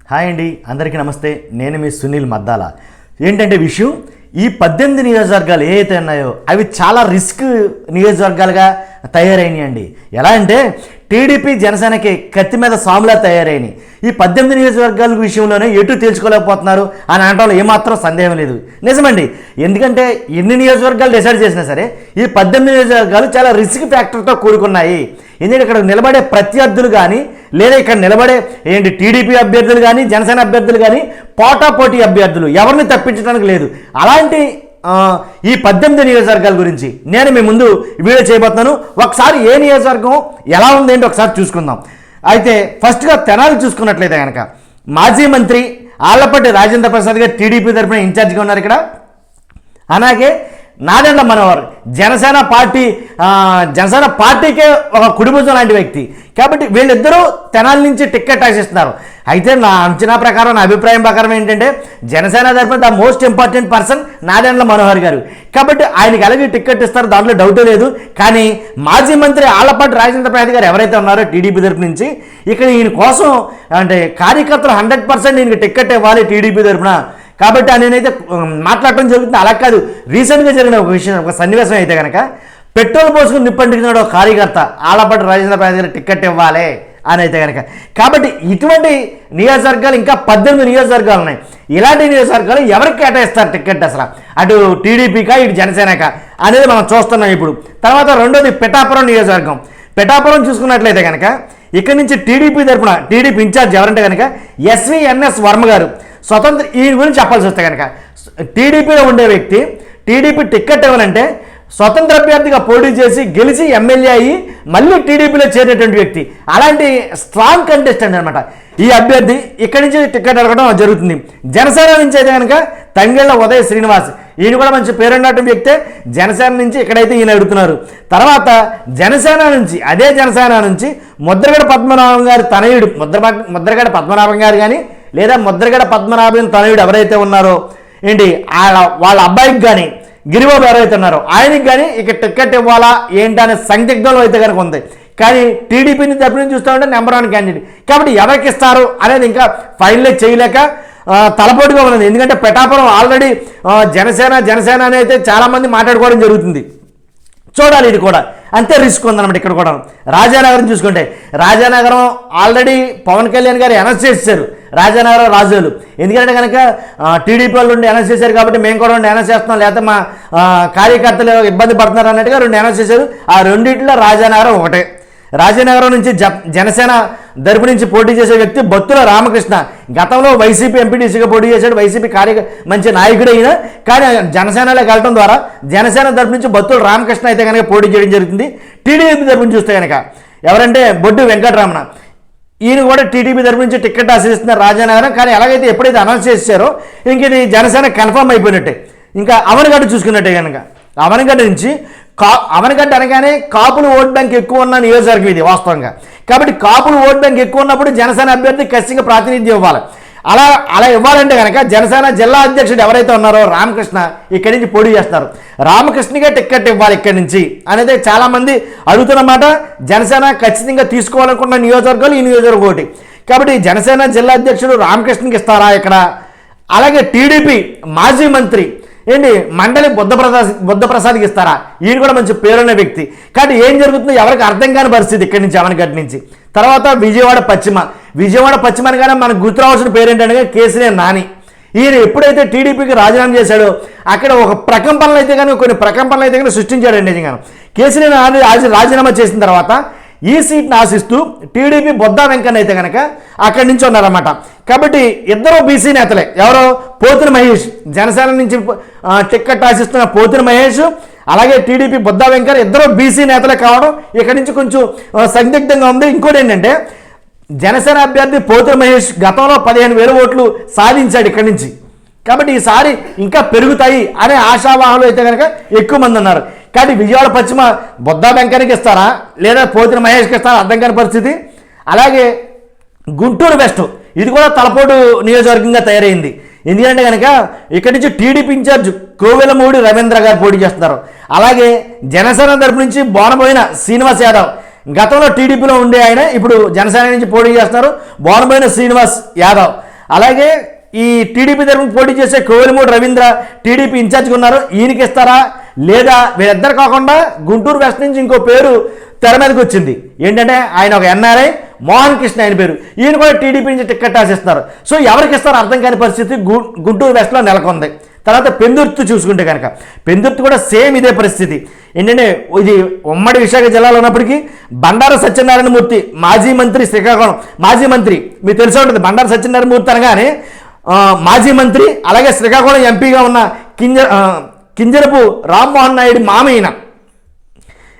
Hi అండి, అందరికీ నమస్తే. నేను మీ సునీల్ మద్దాల. ఏంటంటే విషయం, ఈ 18 నియోజకవర్గాలు ఏవైతే ఉన్నాయో అవి చాలా రిస్క్ నియోజకవర్గాలుగా తయారైనాయండి. ఎలా అంటే టీడీపీ జనసేనకి కత్తి మీద సాములా తయారైనాయి. ఈ 18 నియోజకవర్గాల విషయంలోనే ఎటు తేల్చుకోలేకపోతున్నారు అని అనడంలో ఏమాత్రం సందేహం లేదు. నిజమండి, ఎందుకంటే ఎన్ని నియోజకవర్గాలు డిసైడ్ చేసినా సరే ఈ 18 నియోజకవర్గాలు చాలా రిస్క్ ఫ్యాక్టర్తో కూడుకున్నాయి. ఎందుకంటే ఇక్కడ నిలబడే ప్రత్యర్థులు కానీ లేదా ఇక్కడ నిలబడే టీడీపీ అభ్యర్థులు కానీ జనసేన అభ్యర్థులు కానీ పోటాపోటీ అభ్యర్థులు ఎవరిని తప్పించడానికి లేదు. అలాంటి ఈ 18 నియోజకవర్గాల గురించి నేను మీ ముందు వీడియో చేయబోతున్నాను. ఒకసారి ఏ నియోజకవర్గం ఎలా ఉందేంటి ఒకసారి చూసుకుందాం. అయితే ఫస్ట్గా తెనాలి చూసుకున్నట్లయితే కనుక మాజీ మంత్రి ఆళ్లపాటి రాజేంద్ర ప్రసాద్ గారు టీడీపీ తరఫున ఇన్ఛార్జిగా ఉన్నారు ఇక్కడ. అలాగే నాదెండ్ల మనోహర్ జనసేన పార్టీకే ఒక కుడిభుజం లాంటి వ్యక్తి కాబట్టి వీళ్ళిద్దరూ తెనాలి నుంచి టికెట్ ఆశిస్తున్నారు. అయితే నా అంచనా ప్రకారం, నా అభిప్రాయం ప్రకారం ఏంటంటే జనసేన తరఫున the most important person Nadendla Manohar గారు కాబట్టి ఆయనకి అలాగే టికెట్ ఇస్తారు, దాంట్లో డౌటే లేదు. కానీ మాజీ మంత్రి ఆళ్లపాటి రాజేంద్ర ప్రసాద్ గారు ఎవరైతే ఉన్నారో టీడీపీ తరఫు నుంచి ఇక్కడ ఈయన కోసం కార్యకర్తలు 100% ఈయనకి టికెట్ ఇవ్వాలి టీడీపీ తరఫున కాబట్టి నేనైతే మాట్లాడటం జరుగుతుంది. అలా కాదు, రీసెంట్గా జరిగిన ఒక విషయం, ఒక సన్నివేశం అయితే కనుక పెట్రోల్ పోసుకుని నిప్పంటికినాడు ఒక కార్యకర్త ఆళ్లపాటి రాజేంద్ర ప్రసాద్ గారు టికెట్ ఇవ్వాలి అని అయితే కనుక. కాబట్టి ఇటువంటి నియోజకవర్గాలు ఇంకా 18 నియోజకవర్గాలు ఉన్నాయి. ఇలాంటి నియోజకవర్గాలు ఎవరికి కేటాయిస్తారు టికెట్ అసలు, అటు టీడీపీకా ఇటు జనసేనకా అనేది మనం చూస్తున్నాం ఇప్పుడు. తర్వాత రెండోది పిఠాపురం నియోజకవర్గం. పిఠాపురం చూసుకున్నట్లయితే కనుక ఇక్కడి నుంచి టీడీపీ తరఫున టీడీపీ ఇన్ఛార్జ్ ఎవరంటే కనుక ఎస్వీఎన్ఎస్ వర్మ గారు. స్వతంత్ర ఈయన గురించి చెప్పాల్సి వస్తే కనుక టీడీపీలో ఉండే వ్యక్తి టీడీపీ టికెట్ ఇవ్వాలంటే స్వతంత్ర అభ్యర్థిగా పోటీ చేసి గెలిచి ఎమ్మెల్యే అయ్యి మళ్ళీ టీడీపీలో చేరేటువంటి వ్యక్తి. అలాంటి స్ట్రాంగ్ కంటెస్టెంట్ అనమాట ఈ అభ్యర్థి. ఇక్కడి నుంచి టికెట్ అడగడం జరుగుతుంది. జనసేన నుంచి అయితే కనుక తంగెళ్ళ ఉదయ శ్రీనివాస్, ఈయన కూడా మంచి పేరున్నటువంటి వ్యక్తే. జనసేన నుంచి ఇక్కడైతే ఈయన అడుగుతున్నారు. తర్వాత జనసేన నుంచి ముద్రగడ పద్మనాభం గారి తనయుడు ముద్రగడ పద్మనాభం గారు కానీ లేదా ముద్రగడ పద్మనాభం తనయుడు ఎవరైతే ఉన్నారో వాళ్ళ అబ్బాయికి కానీ గిరిబాబు ఎవరైతే ఉన్నారో ఆయనకి కానీ ఇక టికెట్ ఇవ్వాలా ఏంటి అనే సందిగ్ధంలో అయితే కనుక ఉంది. కానీ టీడీపీని తరపు నుంచి చూస్తామంటే నెంబర్ 1 క్యాండిడేట్ కాబట్టి ఎవరికి ఇస్తారు అనేది ఇంకా ఫైనలైజ్ చేయలేక తలపోటుగా ఉన్నది. ఎందుకంటే పిఠాపురం ఆల్రెడీ జనసేన అని అయితే చాలామంది మాట్లాడుకోవడం జరుగుతుంది. చూడాలి, ఇది కూడా అంతే రిస్క్ ఉందన్నమాట. ఇక్కడ కూడా రాజానగరం చూసుకుంటే రాజానగరం ఆల్రెడీ పవన్ కళ్యాణ్ గారు అనౌన్స్ చేశారు రాజానగరం రాజోలు. ఎందుకంటే కనుక టీడీపీ వాళ్ళు ఉండి అనౌన్స్ చేశారు కాబట్టి మేము కూడా అనౌన్స్ చేస్తున్నాం, లేకపోతే మా కార్యకర్తలు ఇబ్బంది పడుతున్నారు అన్నట్టుగా 2 అనౌన్స్ చేశారు. ఆ రెండింటిలో రాజానగరం ఒకటే. రాజానగరం నుంచి జనసేన తరపు నుంచి పోటీ చేసే వ్యక్తి బొత్తుల రామకృష్ణ. గతంలో వైసీపీ ఎంపీటీసీగా పోటీ చేశాడు, వైసీపీ మంచి నాయకుడు అయినా. కానీ జనసేనలోకి వెళ్ళడం ద్వారా జనసేన తరపు నుంచి బొత్తుల రామకృష్ణ అయితే కనుక పోటీ చేయడం జరుగుతుంది. టీడీపీ తరపు నుంచి చూస్తే కనుక ఎవరంటే బొడ్డు వెంకటరమణ, ఈయన కూడా టీడీపీ తరపు నుంచి టికెట్ ఆశిస్తున్నారు రాజానగరం. కానీ ఎలాగైతే ఎప్పుడైతే అనౌన్స్ చేశారో ఇంక ఇది జనసేన కన్ఫర్మ్ అయిపోయినట్టే. ఇంకా అవనగడ్డ చూసుకున్నట్టే కనుక అవనగడ్డ నుంచి అవనగడ్డ అనగానే కాపులు ఓట్ బ్యాంక్ ఎక్కువ ఉన్న నియోజకవర్గం ఇది వాస్తవంగా. కాబట్టి కాపులు ఓట్ బ్యాంక్ ఎక్కువ ఉన్నప్పుడు జనసేన అభ్యర్థి ఖచ్చితంగా ప్రాతినిధ్యం ఇవ్వాలి. అలా ఇవ్వాలంటే కనుక జనసేన జిల్లా అధ్యక్షుడు ఎవరైతే ఉన్నారో రామకృష్ణ ఇక్కడి నుంచి పోటీ చేస్తారు. రామకృష్ణకే టికెట్ ఇవ్వాలి ఇక్కడి నుంచి అనేది చాలామంది అడుగుతున్నమాట. జనసేన ఖచ్చితంగా తీసుకోవాలనుకున్న నియోజకవర్గాలు ఈ నియోజకవర్గం ఒకటి. కాబట్టి జనసేన జిల్లా అధ్యక్షుడు రామకృష్ణకి ఇస్తారా ఇక్కడ. అలాగే టీడీపీ మాజీ మంత్రి మండలి బుద్ధప్రసాద్కి ఇస్తారా. ఈయన కూడా మంచి పేరున్న వ్యక్తి. కాబట్టి ఏం జరుగుతుందో ఎవరికి అర్థం కాని పరిస్థితి ఇక్కడి నుంచి అవనగడ్డ నుంచి. తర్వాత విజయవాడ పశ్చిమ అనగానే మనకు గుర్తు రావాల్సిన పేరు ఏంటంటే కేసీఆర్ నాని. ఈయన ఎప్పుడైతే టీడీపీకి రాజీనామా చేశాడో అక్కడ కొన్ని ప్రకంపనలు అయితే కానీ సృష్టించాడండి. నిజంగా కేసీఆర్ నాని రాజీనామా చేసిన తర్వాత ఈ సీట్ని ఆశిస్తూ టీడీపీ బొద్దా వెంకన్న అయితే కనుక అక్కడి నుంచి ఉన్నారన్నమాట. కాబట్టి ఇద్దరు బీసీ నేతలే. ఎవరో పోతిన మహేష్, జనసేన నుంచి టికెట్ ఆశిస్తున్న పోతిన మహేష్, అలాగే టీడీపీ బొద్దా వెంకన్న ఇద్దరు బీసీ నేతలే కావడం ఇక్కడి నుంచి కొంచెం సందిగ్ధంగా ఉంది. ఇంకోటి ఏంటంటే జనసేన అభ్యర్థి పోతిన మహేష్ గతంలో 15,000 ఓట్లు సాధించాడు ఇక్కడి నుంచి. కాబట్టి ఈసారి ఇంకా పెరుగుతాయి అనే ఆశావాహులు అయితే కనుక ఎక్కువ మంది ఉన్నారు. కాబట్టి విజయవాడ పశ్చిమ బొద్దా వెంకన్నకి ఇస్తారా లేదా పోతిన మహేష్కి ఇస్తారా అర్థం కాని పరిస్థితి. అలాగే గుంటూరు వెస్ట్, ఇది కూడా తలపోటు నియోజకవర్గంగా తయారైంది. ఎందుకంటే కనుక ఇక్కడి నుంచి టీడీపీ ఇన్ఛార్జ్ కోవెలమూడి రవీంద్ర గారు పోటీ చేస్తున్నారు. అలాగే జనసేన తరపు నుంచి బోనబోయిన శ్రీనివాస్ యాదవ్, గతంలో టీడీపీలో ఉండే ఆయన ఇప్పుడు జనసేన నుంచి పోటీ చేస్తున్నారు. బోనబోయిన శ్రీనివాస్ యాదవ్. అలాగే ఈ టీడీపీ తరఫున పోటీ చేసే కోవెలమూడి రవీంద్ర టీడీపీ ఇన్ఛార్జ్గా ఉన్నారు, ఈయనకి ఇస్తారా లేదా వీళ్ళిద్దరు కాకుండా గుంటూరు వెస్ట్ నుంచి ఇంకో పేరు తెర మీదకి వచ్చింది. ఏంటంటే ఆయన ఒక ఎన్ఆర్ఐ మోహన్ కృష్ణ ఆయన పేరు, ఈయన కూడా టీడీపీ నుంచి టికెట్ ఆశిస్తున్నారు. సో ఎవరికి ఇస్తారో అర్థం కాని పరిస్థితి గుంటూరు వెస్ట్లో నెలకొంది. తర్వాత పెందుర్తి చూసుకుంటే కనుక పెందుర్తి కూడా సేమ్ ఇదే పరిస్థితి. ఏంటంటే ఇది ఉమ్మడి విశాఖ జిల్లాలో ఉన్నప్పటికీ బండారు సత్యనారాయణమూర్తి మాజీ మంత్రి, శ్రీకాకుళం మాజీ మంత్రి, మీకు తెలిసి ఉంటుంది. బండారు సత్యనారాయణమూర్తి అనగానే మాజీ మంత్రి, అలాగే శ్రీకాకుళం ఎంపీగా ఉన్న కింజరపు రామ్మోహన్ నాయుడు మామయ్యన.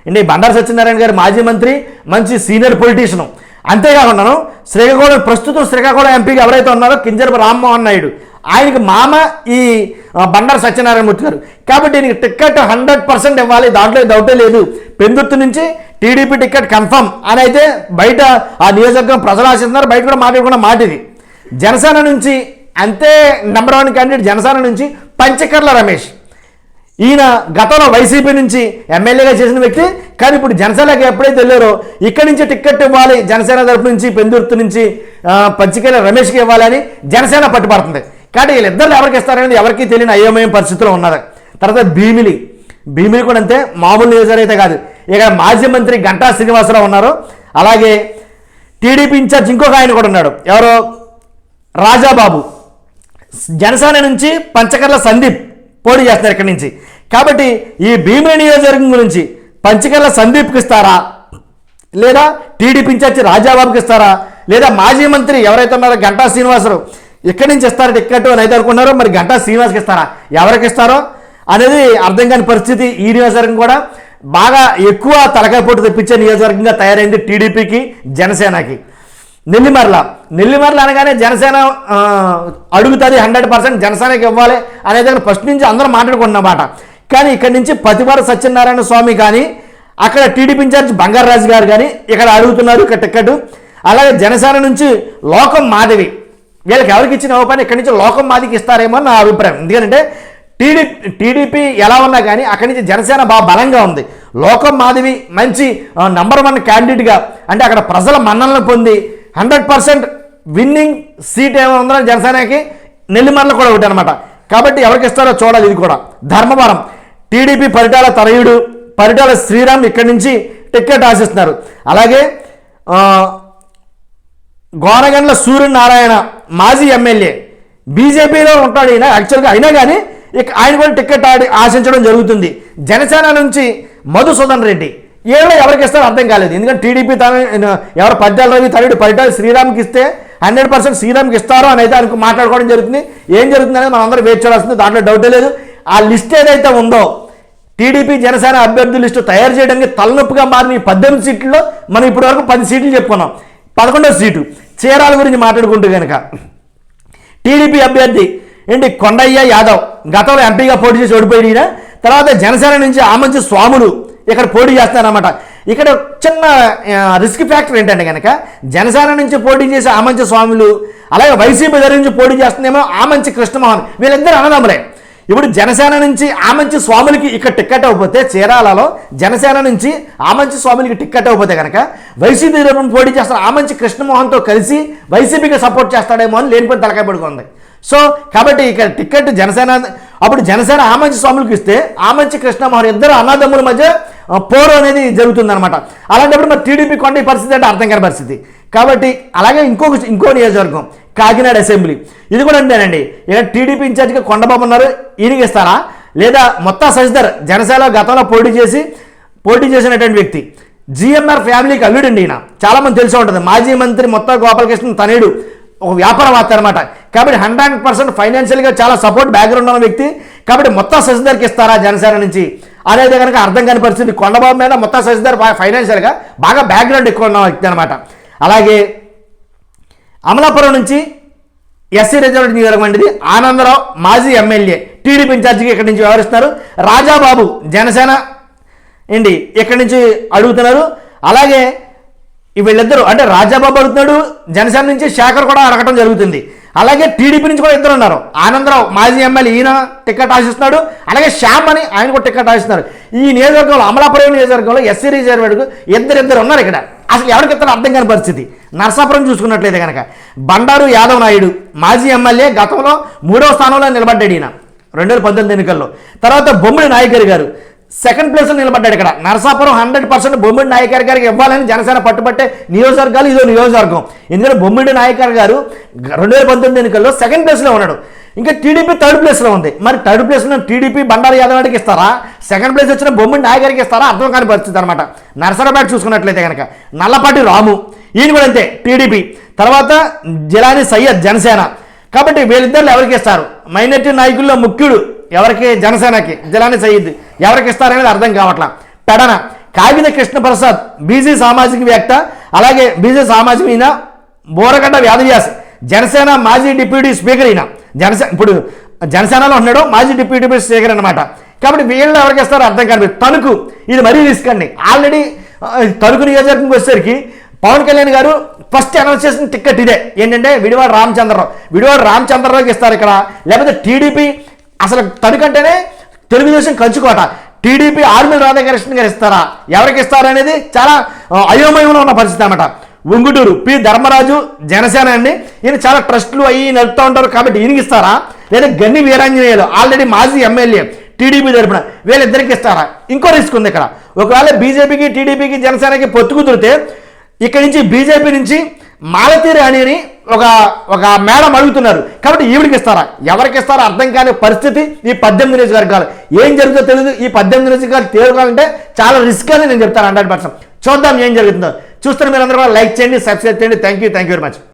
అంటే బండారు సత్యనారాయణ గారు మాజీ మంత్రి, మంచి సీనియర్ పొలిటీషియన్. అంతేకాకుండా ప్రస్తుతం శ్రీకాకుళం ఎంపీగా ఎవరైతే ఉన్నారో కింజరపు రామ్మోహన్ నాయుడు, ఆయనకి మామ ఈ బండారు సత్యనారాయణమూర్తి గారు. కాబట్టి ఈయనకి టికెట్ 100% ఇవ్వాలి, దాంట్లో డౌటే లేదు. పెందుర్తి నుంచి టీడీపీ టికెట్ కన్ఫర్మ్ అని అయితే బయట ఆ నియోజకవర్గం ప్రజలు ఆశిస్తున్నారు, బయట కూడా మాట్లాడుకున్న మాట ఇది. జనసేన నుంచి అంతే నెంబర్ 1 క్యాండిడేట్ జనసేన నుంచి పంచకర్ల రమేష్. ఈయన గతంలో వైసీపీ నుంచి ఎమ్మెల్యేగా చేసిన వ్యక్తి, కానీ ఇప్పుడు జనసేనకి ఎప్పుడైతే వెళ్ళారో ఇక్కడి నుంచి టికెట్ ఇవ్వాలి జనసేన తరపు నుంచి, పెందుర్తి నుంచి పంచకర్ల రమేష్కి ఇవ్వాలని జనసేన పట్టుపడుతుంది. కాబట్టి వీళ్ళిద్దరు ఎవరికి ఇస్తారనేది ఎవరికి తెలియని అయోమయం పరిస్థితిలో ఉన్నారు. తర్వాత భీమిలి కూడా అంతే, మామూలు నియోజకవర్గం అయితే కాదు. ఇక మాజీ మంత్రి గంటా శ్రీనివాసరావు ఉన్నారు, అలాగే టీడీపీ ఇన్ఛార్జ్ ఇంకొక ఆయన కూడా ఉన్నాడు, ఎవరో రాజాబాబు. జనసేన నుంచి పంచకర్ల సందీప్ పోటీ చేస్తారు ఇక్కడి నుంచి. కాబట్టి ఈ భీమిలి నియోజకవర్గం గురించి పంచకర్ల సందీప్కి ఇస్తారా, లేదా టీడీపీ ఇన్ఛార్జ్ రాజాబాబుకి ఇస్తారా, లేదా మాజీ మంత్రి ఎవరైతే ఉన్నారో గంటా శ్రీనివాసరావు ఇక్కడి నుంచి ఇస్తారా టికెట్ అని అయితే అనుకున్నారో, మరి గంటా శ్రీనివాస్కి ఇస్తారా, ఎవరికి ఇస్తారో అనేది అర్థం కాని పరిస్థితి. ఈ నియోజకవర్గం కూడా బాగా ఎక్కువ తలకాయ పోటు తెప్పించే నియోజకవర్గంగా తయారైంది టీడీపీకి, జనసేనకి. నెల్లిమర్ల అనగానే జనసేన అడుగుతుంది 100% జనసేనకి ఇవ్వాలి అనేది ఫస్ట్ నుంచి అందరూ మాట్లాడుకుంటున్నమాట. కానీ ఇక్కడ నుంచి పతివాడ సత్యనారాయణ స్వామి కానీ, అక్కడ టీడీపీ ఇన్ఛార్జ్ బంగారాజు గారు కానీ ఇక్కడ అడుగుతున్నారు ఇక్కడ టికెట్. అలాగే జనసేన నుంచి లోకం మాధవి, వీళ్ళకి ఎవరికి ఇచ్చిన పని ఇక్కడి నుంచి లోకం మాదికి ఇస్తారేమో నా అభిప్రాయం. ఎందుకంటే టీడీపీ ఎలా ఉన్నా కానీ అక్కడి నుంచి జనసేన బాగా బలంగా ఉంది. లోకం మాధవి మంచి నంబర్ 1 క్యాండిడేట్గా, అంటే అక్కడ ప్రజల మన్ననలు పొంది 100% విన్నింగ్ సీట్ ఏమో ఉందో జనసేనకి, నెల్లిమర్ల కూడా ఒకటి అనమాట. కాబట్టి ఎవరికి ఇస్తారో చూడాలి. ఇది కూడా ధర్మవరం టీడీపీ పరిటాల తనయుడు పరిటాల శ్రీరామ్ ఇక్కడి నుంచి టికెట్ ఆశిస్తున్నారు. అలాగే గోనగండ్ల సూర్యనారాయణ మాజీ ఎమ్మెల్యే, బీజేపీలో ఉంటాడు ఈయన యాక్చువల్గా, అయినా కానీ ఆయన కూడా టికెట్ ఆశించడం జరుగుతుంది. జనసేన నుంచి మధుసూదన్ రెడ్డి, ఏదో ఎవరికి ఇస్తారో అర్థం కాలేదు. ఎందుకంటే టీడీపీ ఎవరు పద్దాల రవి తనయుడు పరిటాల శ్రీరామ్కి ఇస్తే 100% శ్రీరామ్కి ఇస్తారో అని అయితే మాట్లాడుకోవడం జరుగుతుంది. ఏం జరుగుతుంది అనేది మనం అందరూ వేచి చూడాల్సింది, దాంట్లో డౌటే లేదు. ఆ లిస్ట్ ఏదైతే ఉందో టీడీపీ జనసేన అభ్యర్థుల లిస్టు తయారు చేయడానికి తలనొప్పిగా మారిన ఈ 18 సీట్లలో మనం ఇప్పటి వరకు 10 సీట్లు చెప్పుకున్నాం. 11వ సీటు చీరాల గురించి మాట్లాడుకుంటూ కనుక టీడీపీ అభ్యర్థి ఏంటి కొండయ్య యాదవ్ గతంలో ఎంపీగా పోటీ చేసి ఓడిపోయిన తర్వాత జనసేన నుంచి ఆమంచి స్వాములు ఇక్కడ పోటీ చేస్తారన్నమాట. ఇక్కడ చిన్న రిస్క్ ఫ్యాక్టర్ ఏంటంటే కనుక జనసేన నుంచి పోటీ చేసే ఆమంచి స్వాములు, అలాగే వైసీపీ దగ్గర నుంచి పోటీ చేస్తుందేమో ఆమంచి కృష్ణమోహన్, వీళ్ళిద్దరు అన్నదమ్ములే. ఇప్పుడు జనసేన నుంచి ఆమంచి స్వాములకి ఇక్కడ టిక్కెట్ అవ్వకపోతే, చీరాలలో జనసేన నుంచి ఆమంచి స్వాములకి టిక్కెట్ అవ్వకపోతే కనుక వైసీపీ తరఫున పోటీ చేస్తున్న ఆమంచి కృష్ణమోహన్తో కలిసి వైసీపీకి సపోర్ట్ చేస్తాడేమో అని లేనిపోయి తలకాయ పడుకుంది. సో కాబట్టి ఇక్కడ టిక్కెట్ జనసేన, అప్పుడు జనసేన ఆమంచి స్వాములకి ఇస్తే ఆమంచి కృష్ణమోహన్ ఇద్దరు అన్నదమ్ముల మధ్య పోరు అనేది జరుగుతుందన్నమాట. అలాంటప్పుడు మరి టీడీపీ కొండ ఈ పరిస్థితి అంటే అర్థం కాని పరిస్థితి. కాబట్టి అలాగే ఇంకో నియోజకవర్గం కాకినాడ అసెంబ్లీ, ఇది కూడా అంతేనండి. ఇక టీడీపీ ఇన్ఛార్జిగా కొండబాబు ఉన్నారు, ఈయనకి ఇస్తారా, లేదా మొత్తం శశిధర్ జనసేన గతంలో పోటీ చేసినటువంటి వ్యక్తి, జిఎంఆర్ ఫ్యామిలీకి అల్లుడండి ఈయన, చాలామంది తెలిసి ఉంటుంది. మాజీ మంత్రి మొత్తం గోపాలకృష్ణ తనయుడు, ఒక వ్యాపారవేత్త అనమాట. కాబట్టి 100% ఫైనాన్షియల్గా చాలా సపోర్ట్ బ్యాక్గ్రౌండ్ ఉన్న వ్యక్తి. కాబట్టి మొత్తం శశిధర్కి ఇస్తారా జనసేన నుంచి అనేది కనుక అర్థం కాని పరిస్థితి. కొండబాబు మీద మొత్తం శశిధర్ ఫైనాన్షియల్గా బాగా బ్యాక్గ్రౌండ్ ఎక్కువ ఉన్న వ్యక్తి అనమాట. అలాగే అమలాపురం నుంచి ఎస్సీ రిజర్వ్ నియోజకవర్గం అండి, ఆనందరావు మాజీ ఎమ్మెల్యే టీడీపీ ఇన్ఛార్జిగా ఇక్కడి నుంచి వ్యవహరిస్తున్నారు. రాజాబాబు జనసేన ఏంటి ఇక్కడి నుంచి అడుగుతున్నారు. అలాగే వీళ్ళిద్దరు అంటే రాజాబాబు అడుగుతున్నాడు, జనసేన నుంచి శేఖర్ కూడా అడగటం జరుగుతుంది. అలాగే టీడీపీ నుంచి కూడా ఇద్దరు ఉన్నారు, ఆనందరావు మాజీ ఎమ్మెల్యే ఈయన టికెట్ ఆశిస్తున్నాడు, అలాగే శ్యామ్ అని ఆయన కూడా టికెట్ ఆశిస్తున్నారు. ఈ నియోజకవర్గంలో అమలాపురం నియోజకవర్గంలో ఎస్సీ రిజర్వేడ్కు ఇద్దరు ఉన్నారు ఇక్కడ. అసలు ఎవరికి ఇస్తారో అర్థం కాని పరిస్థితి. నరసాపురం చూసుకున్నట్లయితే కనుక బండారు యాదవ్ నాయుడు మాజీ ఎమ్మెల్యే, గతంలో 3వ స్థానంలో నిలబడ్డాడు ఈయన 2019 ఎన్నికల్లో. తర్వాత బొమ్మిడి నాయకర్ గారు సెకండ్ ప్లేస్లో నిలబడ్డాడు. ఇక్కడ నరసాపురం 100% బొమ్మిడి నాయకర్ గారికి ఇవ్వాలని జనసేన పట్టుబట్టే నియోజకవర్గాలు ఇదో నియోజకవర్గం. ఎందుకంటే బొమ్మిడి నాయకర్ గారు 2019 ఎన్నికల్లో సెకండ్ ప్లేస్లో ఉన్నాడు. ఇంకా టీడీపీ థర్డ్ ప్లేస్లో ఉంది. మరి థర్డ్ ప్లేస్లో టీడీపీ బండారు యాదవ్ నాయుడికి ఇస్తారా, సెకండ్ ప్లేస్ వచ్చిన బొమ్మిడి నాయకర్కి ఇస్తారా, అర్థం కాని పరిస్థితి అనమాట. నరసరాపేట చూసుకున్నట్లయితే కనుక నల్లపాటి రాము, ఈయన కూడా అంతే టీడీపీ. తర్వాత జిలానీ సయ్యద్ జనసేన. కాబట్టి వీళ్ళిద్దరు ఎవరికి ఇస్తారు? మైనార్టీ నాయకుల్లో ముఖ్యుడు ఎవరికి? జనసేనకి జిలానీ సయ్యద్. ఎవరికి ఇస్తారనేది అర్థం కావట్లా. పెడన కాగిత కృష్ణప్రసాద్ బీసీ సామాజికవేత్త, అలాగే బీసీ సామాజిక ఈయన బోరగడ్డ వ్యాధవ్యాస్ జనసేన మాజీ డిప్యూటీ స్పీకర్. ఈయన ఇప్పుడు జనసేనలో ఉన్నాడు, మాజీ డిప్యూటీ స్పీకర్ అనమాట. కాబట్టి వీళ్ళు ఎవరికి ఇస్తారో అర్థం కాదు. తణుకు ఇది మరీ రిస్క్ అండి. ఆల్రెడీ తణుకు నియోజకవర్గంకి వచ్చేసరికి పవన్ కళ్యాణ్ గారు ఫస్ట్ అనౌన్స్ చేసిన టికెట్ ఇదే, ఏంటంటే విడివాడ రామచంద్రరావుకి ఇస్తారు ఇక్కడ. లేకపోతే టీడీపీ అసలు తణుకంటేనే తెలుగుదేశం కంచుకోట, టీడీపీ ఆర్మీ రాధాకృష్ణ గారు ఇస్తారా, ఎవరికి ఇస్తారా అనేది చాలా అయోమయంలో ఉన్న పరిస్థితి అనమాట. ఉంగుటూరు పి ధర్మరాజు జనసేన అండి. ఈయన చాలా ట్రస్టులు అయ్యి నడుపుతూ ఉంటారు, కాబట్టి ఈయనకి ఇస్తారా, లేదా గన్ని వీరాంజనేయులు ఆల్రెడీ మాజీ ఎమ్మెల్యే టీడీపీ తరపున వీళ్ళిద్దరికి ఇస్తారా? ఇంకో రిస్క్ ఉంది ఇక్కడ. ఒకవేళ బీజేపీకి టీడీపీకి జనసేనకి పొత్తు కుదిరితే ఇక్కడి నుంచి బీజేపీ నుంచి మాలతీ రాణి అని ఒక మేడం అడుగుతున్నారు. కాబట్టి ఈవిడికి ఇస్తారా, ఎవరికి ఇస్తారో అర్థం కాని పరిస్థితి ఈ 18 నియోజకవర్గాలు. ఏం జరుగుతుందో తెలియదు. ఈ 18 నియోజకవర్గాలు తేలుకోవాలంటే చాలా రిస్క్ అని నేను చెప్తాను 100%. చూద్దాం ఏం జరుగుతుందో. చూస్తున్న మీరందరూ కూడా లైక్ చేయండి, సబ్స్క్రైబ్ చేయండి. Thank you very much.